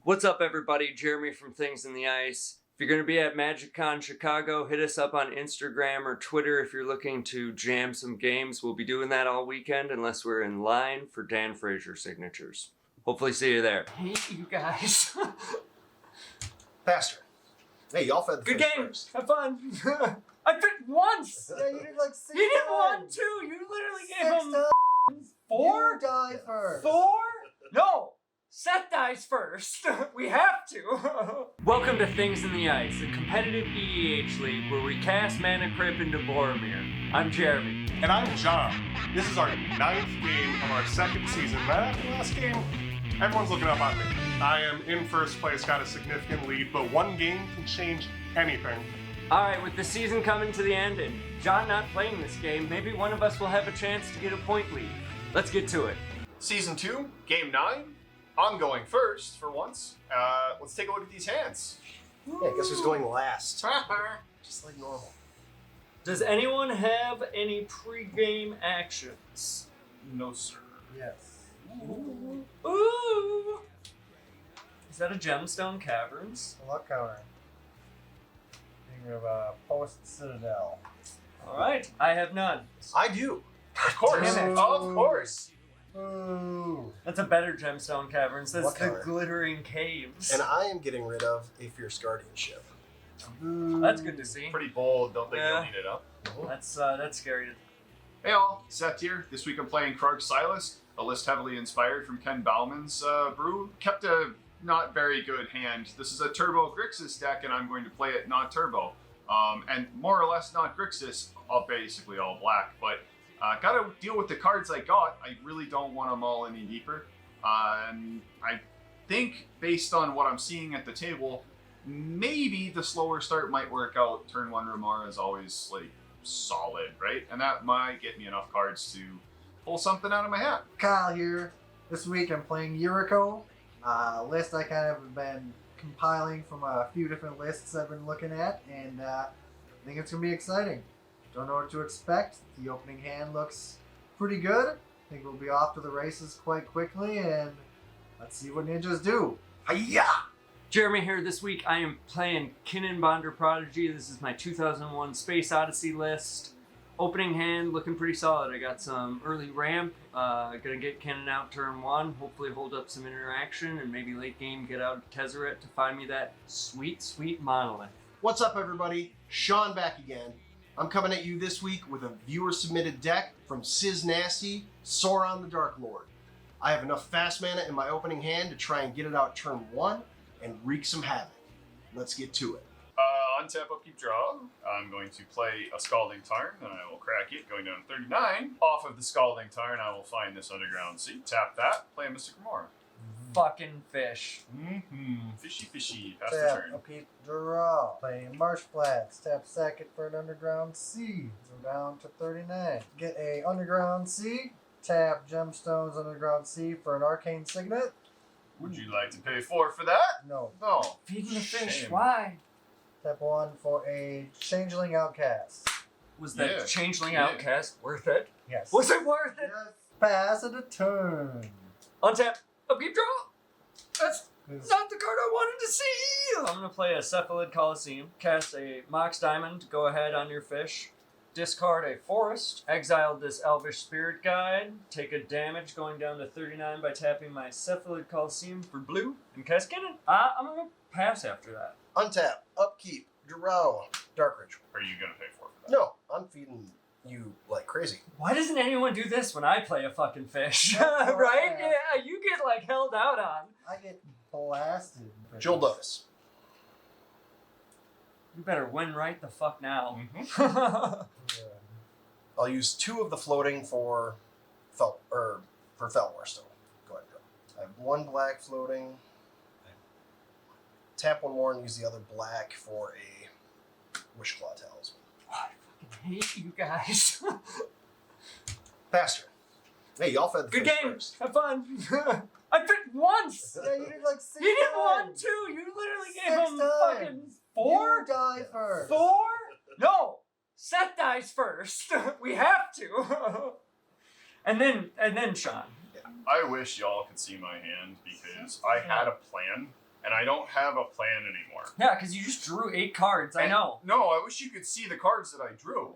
What's up, everybody? Jeremy from Things in the Ice. If you're going to be at MagicCon Chicago, hit us up on Instagram or Twitter if you're looking to jam some games. We'll be doing that all weekend unless we're in line for Dan Frazier signatures. Hopefully see you there. I hate you guys. Faster. Hey, y'all fed the Good fish game. first. Have fun. I picked once. Yeah, you did like 6 He did one, times. too. You literally gave 6 him times. 4? You die first. 4? No. Seth dies first. We have to. Welcome to Things in the Ice, a competitive EDH league where we cast Mana Crypt into Boromir. I'm Jeremy. And I'm John. This is our 9th game of our 2nd season. Right after the last game, everyone's looking up on me. I am in first place, got a significant lead, but one game can change anything. Alright, with the season coming to the end and John not playing this game, maybe one of us will have a chance to get a point lead. Let's get to it. Season 2, Game 9. I'm going first for once. Let's take a look at these hands. Yeah, guess who's going last? Just like normal. Does anyone have any pre-game actions? No, sir. Yes. Ooh! Is that a Gemstone Caverns? Luck counter. Thinking of Post Citadel. Alright, I have none. I do. Of course. Damn it. Of course. Ooh. That's a better Gemstone Caverns. That's What the color? Glittering Caves. And I am getting rid of a Fierce Guardianship. That's good to see. Pretty bold. Don't think Yeah. you'll need it up. That's scary. Hey all, Seth here. This week I'm playing KRARK SILAS, a list heavily inspired from Ken Bauman's brew. Kept a not very good hand. This is a Turbo Grixis deck, and I'm going to play it not Turbo. And more or less not Grixis, basically all black. But gotta deal with the cards I got. I really don't want them all any deeper. And I think, based on what I'm seeing at the table, maybe the slower start might work out. Turn 1 Remora is always, like, solid, right? And that might get me enough cards to pull something out of my hat. Kyle here. This week I'm playing YURIKO. List I kind of have been compiling from a few different lists I've been looking at, and I think it's going to be exciting. Don't know what to expect. The opening hand looks pretty good. I think we'll be off to the races quite quickly, and let's see what ninjas do. Hiya! Jeremy here. This week I am playing KINNAN Bonder Prodigy. This is my 2001 Space Odyssey list. Opening hand looking pretty solid. I got some early ramp. Gonna get Kinnan out turn 1. Hopefully hold up some interaction and maybe late game get out Tezzeret to find me that sweet, sweet monolith. What's up, everybody? Shaun back again. I'm coming at you this week with a viewer-submitted deck from Nasty, Sauron the Dark Lord. I have enough fast mana in my opening hand to try and get it out turn 1 and wreak some havoc. Let's get to it. Untap, upkeep, draw. I'm going to play a Scalding Tarn, and I will crack it, going down to 39. Off of the Scalding Tarn, I will find this Underground Sea. Tap that, play a Mystic Remora. Fucking fish. Fishy, fishy. Pass Tap, the turn. upkeep, draw. Play Marsh Flats. Tap second for an Underground Sea. Go down to 39. Get a Underground Sea. Tap Gemstones Underground Sea for an Arcane Signet. Would you like to pay 4 for that? No. No. Feeding the fish. Shame. Why? Tap 1 for a Changeling Outcast. Was that Yeah. Changeling Yeah. Outcast worth it? Yes. Was it worth it? Yes. Pass it a turn. Untap, upkeep, draw. That's Is- not the card I wanted to see. I'm gonna play a Cephalid Coliseum. Cast a Mox Diamond. Go ahead on your fish. Discard a forest. Exile this Elvish Spirit Guide. Take a damage going down to 39 by tapping my Cephalid Coliseum for blue. And cast Kinnan. I'm gonna pass after that. Untap, upkeep, draw, Dark Ritual. Are you going to pay 4 for that? No, I'm feeding you like crazy. Why doesn't anyone do this when I play a fucking fish? Right? Yeah, you get like held out on. I get blasted. Jewel Lotus. You better win right the fuck now. Yeah. I'll use 2 of the floating for Felwar still. Go ahead and draw. I have 1 black floating. Tap 1 more and use the other black for a Wishclaw Talisman. I fucking hate you guys. Faster. Hey, y'all fed the Good fish game. first. Have fun. I picked once. Yeah, you did like 6 You did one times. too. You literally 6 gave him fucking times. 4. You die first. 4? No. Seth dies first. We have to. and then Shaun. I wish y'all could see my hand, because I had a plan, I don't have a plan anymore. Yeah, because you just drew 8 cards. I know. No, I wish you could see the cards that I drew.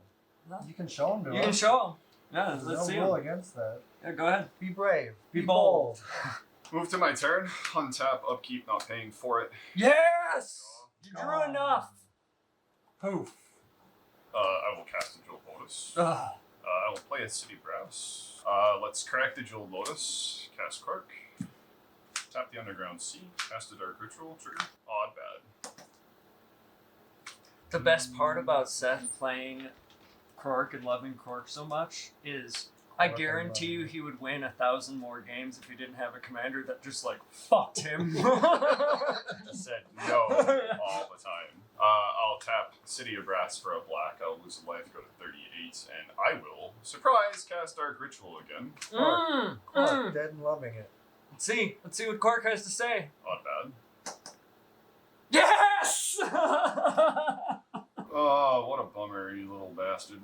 You can show them to You us. can show them. Yeah, There's let's see no rule 'em. against that. Yeah, go ahead. Be brave. Be bold. Move to my turn. Untap, upkeep, not paying for it. Yes! You drew enough. Poof. I will cast a Jewel Lotus. Ugh. I will play a City Brass. Let's crack the Jewel Lotus. Cast KRARK. Tap the Underground Sea. Cast a Dark Ritual. Trigger. Odd bad. The best part about Seth playing KRARK and loving KRARK so much is I guarantee you he would win 1,000 more games if he didn't have a commander that just like fucked him. Said no all the time. I'll tap City of Brass for a black. I'll lose a life, go to 38, and I will, surprise, cast Dark Ritual again. KRARK, dead and loving it. Let's see what KRARK has to say. Odd bad. Yes! Oh, what a bummer, you little bastard.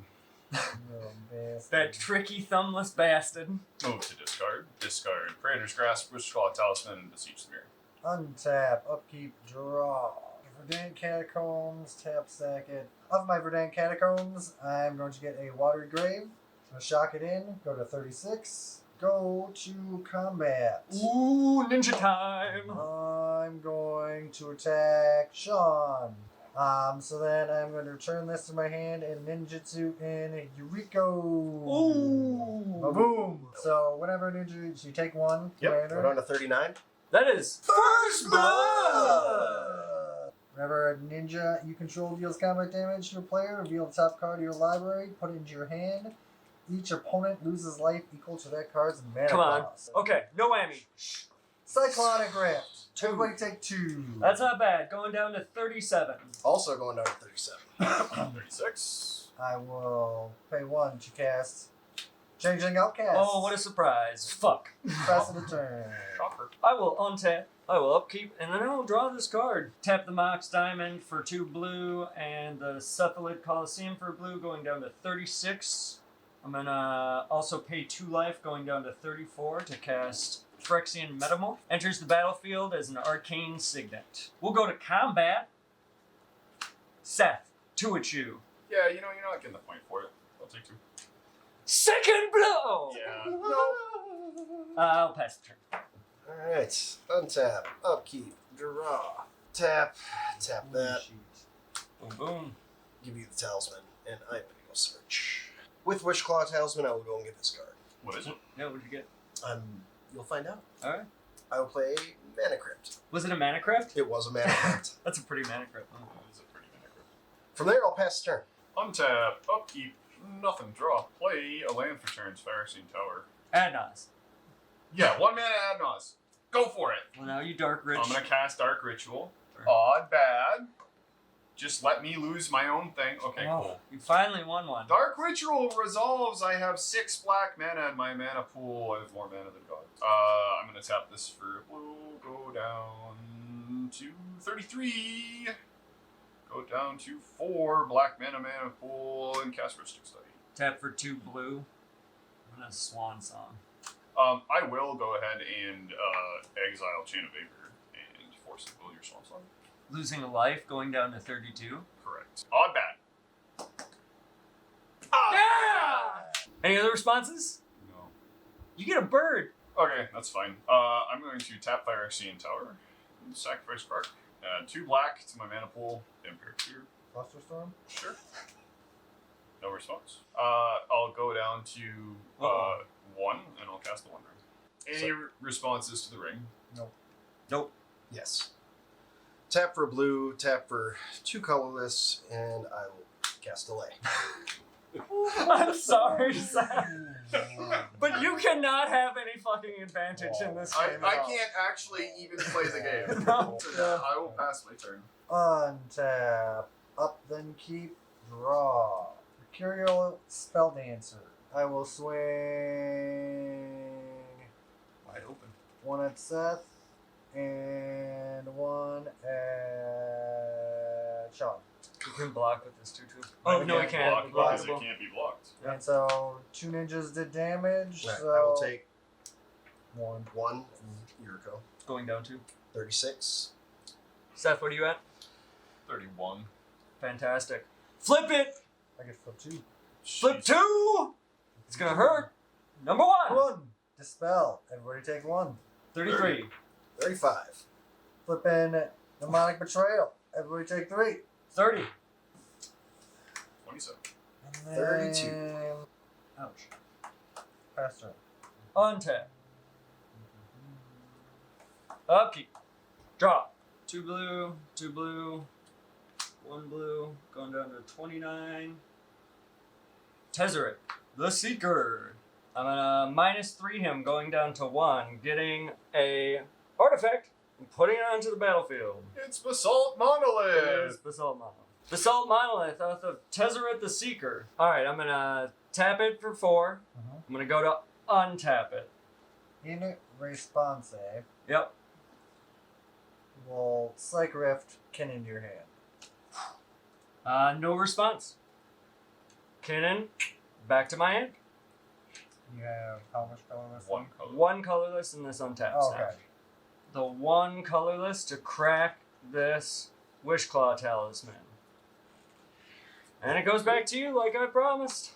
That tricky thumbless bastard. Move to discard. Discard Praetor's Grasp, Wishclaw Talisman, and Beseech the Mirror. Untap, upkeep, draw. Verdant Catacombs, tap stack it. Of my Verdant Catacombs, I'm going to get a Watery Grave. I'm going to shock it in, go to 36. Go to combat. Ooh, ninja time. I'm going to attack Shaun. So then I'm going to return this to my hand and ninjutsu in YURIKO. Ooh. Boom. So whenever ninja, you take one. Yep, commander. we're on to 39. That is First Blood! Whenever a ninja you control deals combat damage to a player, reveal the top card of your library, put it into your hand. Each opponent loses life equal to that card's mana Come on. cost. Okay, no whammy. Cyclonic Rift. Two. Everybody take 2. That's not bad. Going down to 37. Also going down to 37. 36. I will pay 1 to cast Changing Outcast. Oh, what a surprise. Fuck. Press of the turn. Shocker. I will untap. I will upkeep, and then I will draw this card. Tap the Mox Diamond for 2 blue, and the Cephalid Coliseum for blue, going down to 36. I'm gonna also pay 2 life, going down to 34 to cast Phyrexian Metamorph. Enters the battlefield as an arcane signet. We'll go to combat. Seth, Tuachu. Yeah, you know, you're not getting the point for it. I'll take 2. Second blow! Yeah. I'll pass the turn. Alright, untap, upkeep, draw, tap that, Boom, boom. give you the talisman, and I'm gonna go search. With Wishclaw Talisman, I will go and get this card. What is it? Yeah, what'd you get? You'll find out. Alright. I will play Mana Crypt. Was it a Mana Crypt? It was a Mana Crypt. That's a pretty Mana Crypt. Huh? That is a pretty mana crypt. From there, I'll pass the turn. Untap, upkeep, nothing, draw. Play a land for turns, Phyrexian Tower. Adnos. Yeah, 1 mana Adnos. Go for it. Well, now you Dark Rich. I'm gonna cast Dark Ritual. Sure. Odd bad. Just let me lose my own thing. Okay, Oh, cool. You finally won one. Dark Ritual resolves. I have 6 black mana in my mana pool. I have more mana than God. I'm gonna tap this for blue. Go down to 33. Go down to 4 black mana pool and cast Mystic Study. Tap for 2 blue. And a Swan Song. I will go ahead and exile Chain of Vapor and force it will your Swan Song. Losing a life, going down to 32. Correct. Odd bad. Yeah! Any other responses? No. You get a bird. Okay, that's fine. I'm going to tap Phyrexian Tower, and sacrifice KRARK, add 2 black to my mana pool, Imperator. Cluster Storm. Sure. No response. I'll go down to 1, and I'll cast the Wonder. Any responses to the ring? Nope. Yes. Tap for blue, tap for 2 colorless, and I will cast Delay. I'm sorry, Seth. But you cannot have any fucking advantage in this game. I at all. can't actually even play the game. No. So I will pass my turn. Untap. Up, then keep. Draw. Mercurial Spell Dancer. I will swing Wide open. 1 at Seth and 1 at Shaun. You can block with this 2/2. Oh, no, you can't. Block because it Blockable. can't be blocked. Yeah. And so 2 ninjas did damage. Right, So I will take 1. 1 from YURIKO. Going down to. 36. Seth, what are you at? 31. Fantastic. Flip it! I get flip 2. Flip 2! It's gonna hurt. Number 1! 1. Dispel. Everybody take 1. 33. 35. Flipping Demonic Betrayal. Everybody take 3. 30. 27. And 32. Ouch. Pass turn. Untap. Upkeep. Draw. 2 blue, 2 blue, 1 blue, going down to 29. Tezzeret, the Seeker. I'm gonna -3 him, going down to 1, getting a artifact and putting it onto the battlefield. It's Basalt It Monolith! is Basalt Monolith. Basalt Monolith off of Tezzeret the Seeker. Alright, I'm gonna tap it for 4. I'm gonna go to untap it. In response, Yep. will Psych Rift Kinnan into your hand. No response. Kinnan, back to my hand. You have how much colorless? 1 color. 1 colorless and this untaps Oh, now. okay. The 1 colorless to crack this Wishclaw Talisman. And it goes back to you like I promised.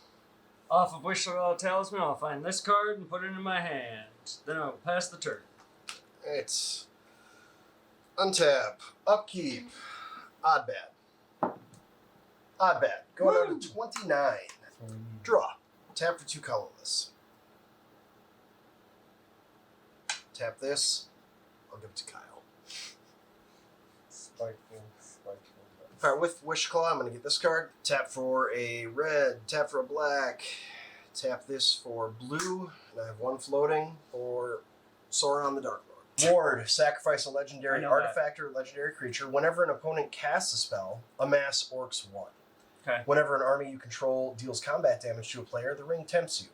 Off of Wishclaw Talisman, I'll find this card and put it in my hand. Then I'll pass the turn. It's untap, upkeep, odd bad. Odd bad. Going down to 29. That's what we need. Draw. Tap for 2 colorless. Tap this. I'll give it to Kyle. Spiteful. Alright, with Wishclaw, I'm going to get this card. Tap for a red, tap for a black, tap this for blue, and I have 1 floating for Sauron the Dark Lord. Ward, sacrifice a legendary I know artifact or legendary creature. Whenever an opponent casts a spell, amass Orcs 1. Okay. Whenever an army you control deals combat damage to a player, the ring tempts you.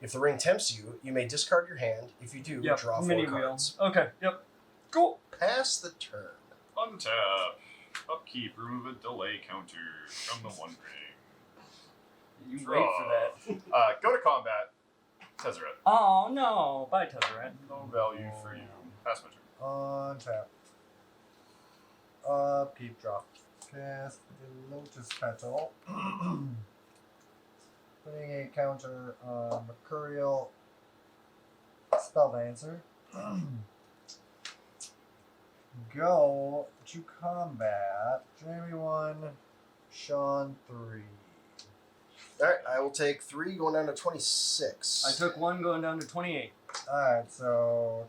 If the ring tempts you, you may discard your hand. If you do, Yep. draw 4 Mini cards. wheel. Okay. Yep. Cool. Pass the turn. Untap. Upkeep. Remove a delay counter from the 1 ring. You Draw. wait for that. Go to combat. Tezzeret. Oh no! Bye, Tezzeret. No value for you. Pass my turn. Untap. Upkeep, draw. Cast the Lotus Petal. Putting a counter on Mercurial Spelldancer. Go to combat. Jamie 1, Shaun 3. Alright, I will take 3, going down to 26. I took 1 going down to 28. Alright, so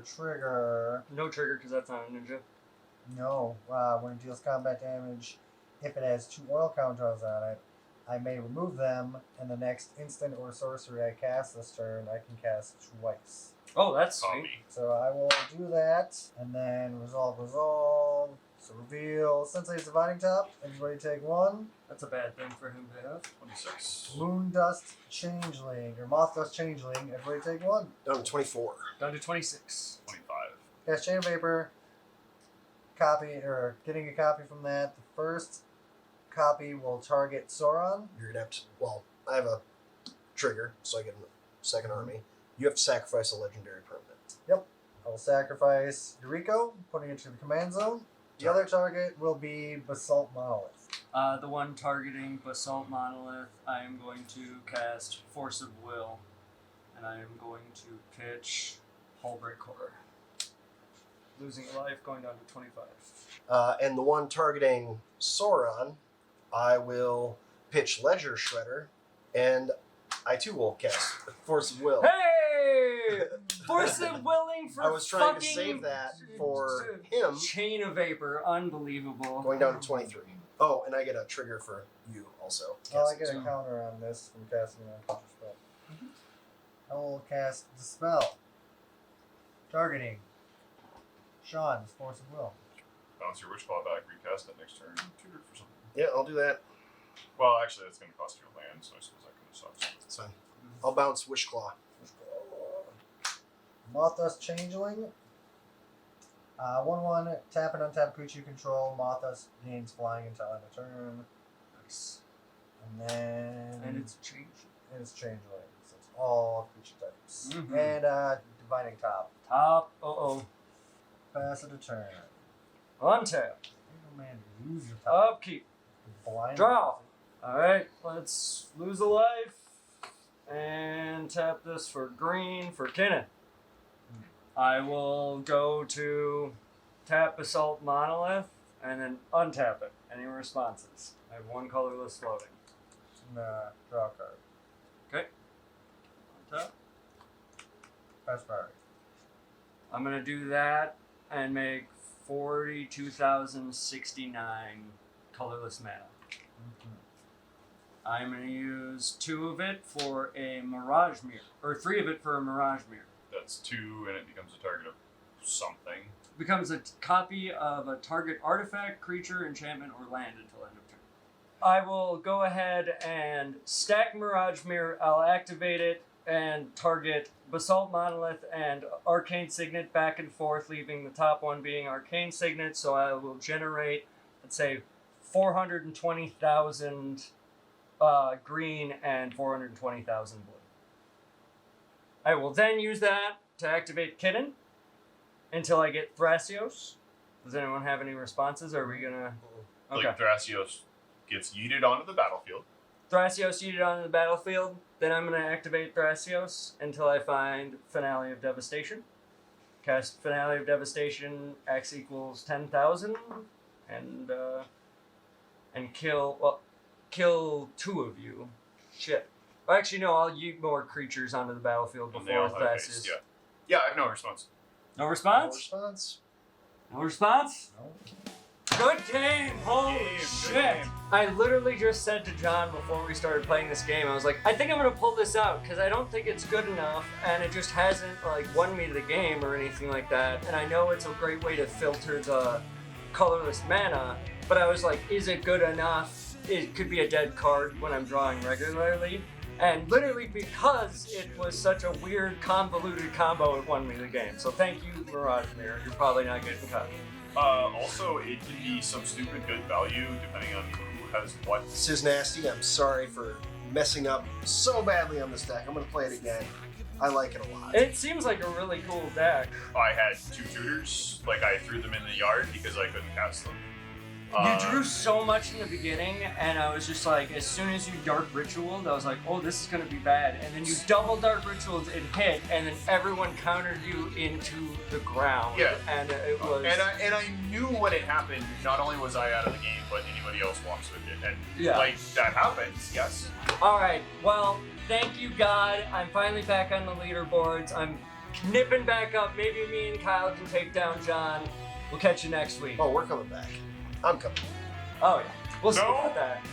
trigger. No trigger because that's not a ninja. No, when it deals combat damage, if it has 2 oil counters on it, I may remove them, and the next instant or sorcery I cast this turn, I can cast twice. Oh, that's sweet. Copy. So I will do that, and then resolve. So reveal Sensei's Dividing Top. Everybody take 1. That's a bad thing for him to have. 26. Moon Dust Changeling, or Moth Dust Changeling. Everybody take 1. Down to 24. Down to 26. 25. Cast Chain Vapor. Copy, or getting a copy from that. The first copy will target Sauron. You're gonna have to. Well, I have a trigger, so I get a second army. You have to sacrifice a legendary permanent. I will sacrifice YURIKO, putting it to the command zone. The other target will be Basalt Monolith. The one targeting Basalt Monolith, I am going to cast Force of Will, and I am going to pitch Hullbreak Horror. Losing a life, going down to 25. And the one targeting Sauron, I will pitch Ledger Shredder, and I too will cast Force of Will. Hey! Force of Willing for I was trying to fucking save that for him. Chain of Vapor, unbelievable. Going down to 23. Oh, and I get a trigger for you also. Oh, I casting get a spell. counter on this from casting a creature spell. I will cast the spell. Targeting Shaun's Force of Will. Bounce your Wishclaw back, recast that next turn. Tutor for something. Yeah, I'll do that. Well, actually, that's going to cost you a land, so I suppose that kind of sucks. That's fine. I'll bounce Wishclaw. Moth Dust Changeling. 1/1, tap and untap creature you control. Moth Dust gains flying until end of turn. Nice. And then. And it's changed. It's Changeling, so it's all creature types. Mhm. And Divining Top. Top. Uh-oh. Pass it a turn. Untap. Oh, man, lose your power. Upkeep. Blind. Draw. Alright, let's lose a life. And tap this for green for Kinnan. I will go to tap Basalt Monolith and then untap it. Any responses? I have one colorless floating. Draw a card. Okay. Untap. Pass priority. I'm gonna do that and make 42,069 colorless mana. I'm gonna use 2 of it for a Mirage Mirror, or 3 of it for a Mirage Mirror. That's 2, and it becomes a target of something. Becomes a copy of a target artifact, creature, enchantment, or land until end of turn. I will go ahead and stack Mirage Mirror. I'll activate it and target Basalt Monolith and Arcane Signet back and forth, leaving the top one being Arcane Signet. So I will generate, let's say, 420,000 green and 420,000 blue. I will then use that to activate Kinnan until I get Thrasios. Does anyone have any responses? Or are we gonna? Okay. Like Thrasios gets yeeted onto the battlefield. Thrasios yeeted onto the battlefield. Then I'm gonna activate Thrasios until I find Finale of Devastation. Cast Finale of Devastation. X equals 10,000, and kill 2 of you. Shit. Well, actually, no. I'll yeet more creatures onto the battlefield And they all before have Thrasios. haste, yeah, I have no response. No No response? response. No response? No. Good game! Holy Good shit! game. I literally just said to John before we started playing this game, I was like, I think I'm gonna pull this out because I don't think it's good enough and it just hasn't like won me the game or anything like that. And I know it's a great way to filter the colorless mana, but I was like, is it good enough? It could be a dead card when I'm drawing regularly. And literally because it was such a weird, convoluted combo, it won me the game. So thank you, Mirage Mirror. You're probably not getting cut. Also, it can be some stupid good value depending on who has what. Sis Nasty, I'm sorry for messing up so badly on this deck. I'm gonna play it again. I like it a lot. It seems like a really cool deck. I had 2 tutors, like I threw them in the yard because I couldn't cast them. You drew so much in the beginning, and I was just like, as soon as you Dark Ritualed, I was like, oh, this is gonna be bad. And then you double Dark Ritualed and hit, and then everyone countered you into the ground. Yeah. And it was. And I knew when it happened, not only was I out of the game, but anybody else walks with it. And Yeah. like that happens, yes. Alright, well, thank you, God. I'm finally back on the leaderboards. I'm nipping back up. Maybe me and Kyle can take down John. We'll catch you next week. Oh, we're coming back. I'm coming. Oh, yeah. We'll see No. about that.